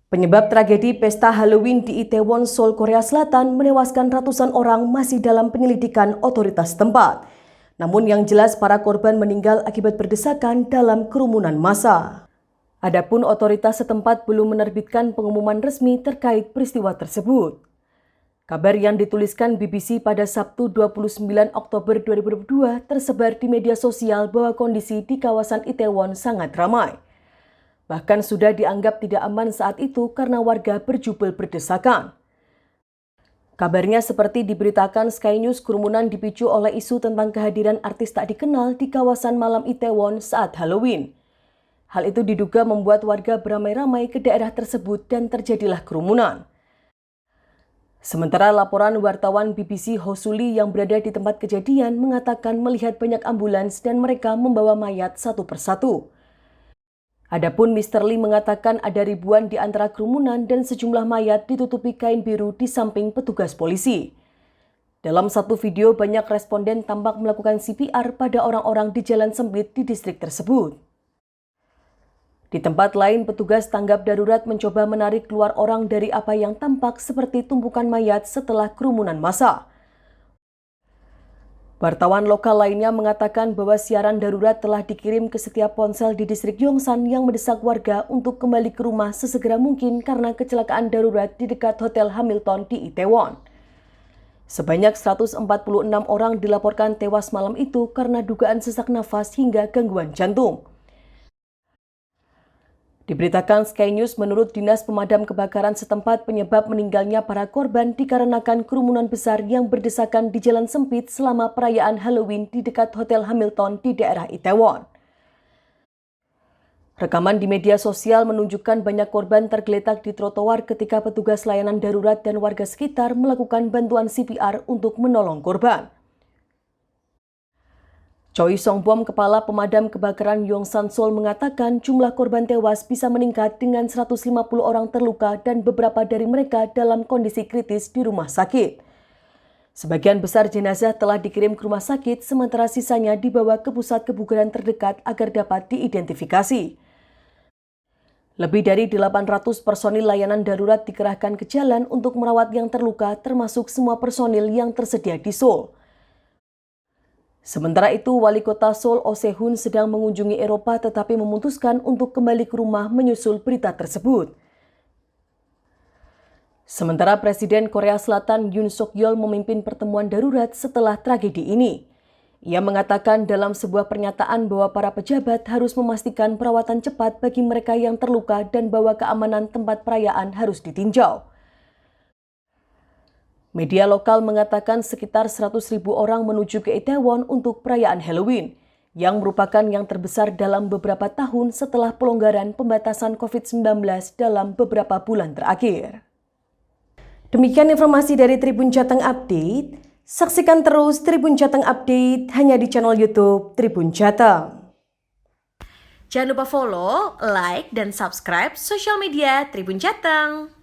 Penyebab tragedi pesta Halloween di Itaewon, Seoul, Korea Selatan menewaskan ratusan orang masih dalam penyelidikan otoritas tempat. Namun yang jelas para korban meninggal akibat berdesakan dalam kerumunan massa. Adapun otoritas setempat belum menerbitkan pengumuman resmi terkait peristiwa tersebut. Kabar yang dituliskan BBC pada Sabtu 29 Oktober 2022 tersebar di media sosial bahwa kondisi di kawasan Itaewon sangat ramai. Bahkan sudah dianggap tidak aman saat itu karena warga berjubel berdesakan. Kabarnya seperti diberitakan Sky News, kerumunan dipicu oleh isu tentang kehadiran artis tak dikenal di kawasan malam Itaewon saat Halloween. Hal itu diduga membuat warga beramai-ramai ke daerah tersebut dan terjadilah kerumunan. Sementara laporan wartawan BBC Hosuli yang berada di tempat kejadian mengatakan melihat banyak ambulans dan mereka membawa mayat satu persatu. Adapun Mr. Lee mengatakan ada ribuan di antara kerumunan dan sejumlah mayat ditutupi kain biru di samping petugas polisi. Dalam satu video, banyak responden tampak melakukan CPR pada orang-orang di jalan sempit di distrik tersebut. Di tempat lain, petugas tanggap darurat mencoba menarik keluar orang dari apa yang tampak seperti tumpukan mayat setelah kerumunan massa. Wartawan lokal lainnya mengatakan bahwa siaran darurat telah dikirim ke setiap ponsel di distrik Yongsan yang mendesak warga untuk kembali ke rumah sesegera mungkin karena kecelakaan darurat di dekat Hotel Hamilton di Itaewon. Sebanyak 146 orang dilaporkan tewas malam itu karena dugaan sesak nafas hingga gangguan jantung. Diberitakan Sky News, menurut Dinas Pemadam Kebakaran setempat, penyebab meninggalnya para korban dikarenakan kerumunan besar yang berdesakan di jalan sempit selama perayaan Halloween di dekat Hotel Hamilton di daerah Itaewon. Rekaman di media sosial menunjukkan banyak korban tergeletak di trotoar ketika petugas layanan darurat dan warga sekitar melakukan bantuan CPR untuk menolong korban. Choi Songbom, Kepala Pemadam Kebakaran Yongsan Seoul, mengatakan jumlah korban tewas bisa meningkat dengan 150 orang terluka dan beberapa dari mereka dalam kondisi kritis di rumah sakit. Sebagian besar jenazah telah dikirim ke rumah sakit, sementara sisanya dibawa ke pusat kebugaran terdekat agar dapat diidentifikasi. Lebih dari 800 personil layanan darurat dikerahkan ke jalan untuk merawat yang terluka, termasuk semua personil yang tersedia di Seoul. Sementara itu, Wali Kota Seoul Oh Se-hun sedang mengunjungi Eropa tetapi memutuskan untuk kembali ke rumah menyusul berita tersebut. Sementara Presiden Korea Selatan Yoon Suk Yeol memimpin pertemuan darurat setelah tragedi ini. Ia mengatakan dalam sebuah pernyataan bahwa para pejabat harus memastikan perawatan cepat bagi mereka yang terluka dan bahwa keamanan tempat perayaan harus ditinjau. Media lokal mengatakan sekitar 100.000 orang menuju ke Itaewon untuk perayaan Halloween, yang merupakan yang terbesar dalam beberapa tahun setelah pelonggaran pembatasan COVID-19 dalam beberapa bulan terakhir. Demikian informasi dari Tribun Jateng Update. Saksikan terus Tribun Jateng Update hanya di channel YouTube Tribun Jateng. Jangan lupa follow, like, dan subscribe sosial media Tribun Jateng.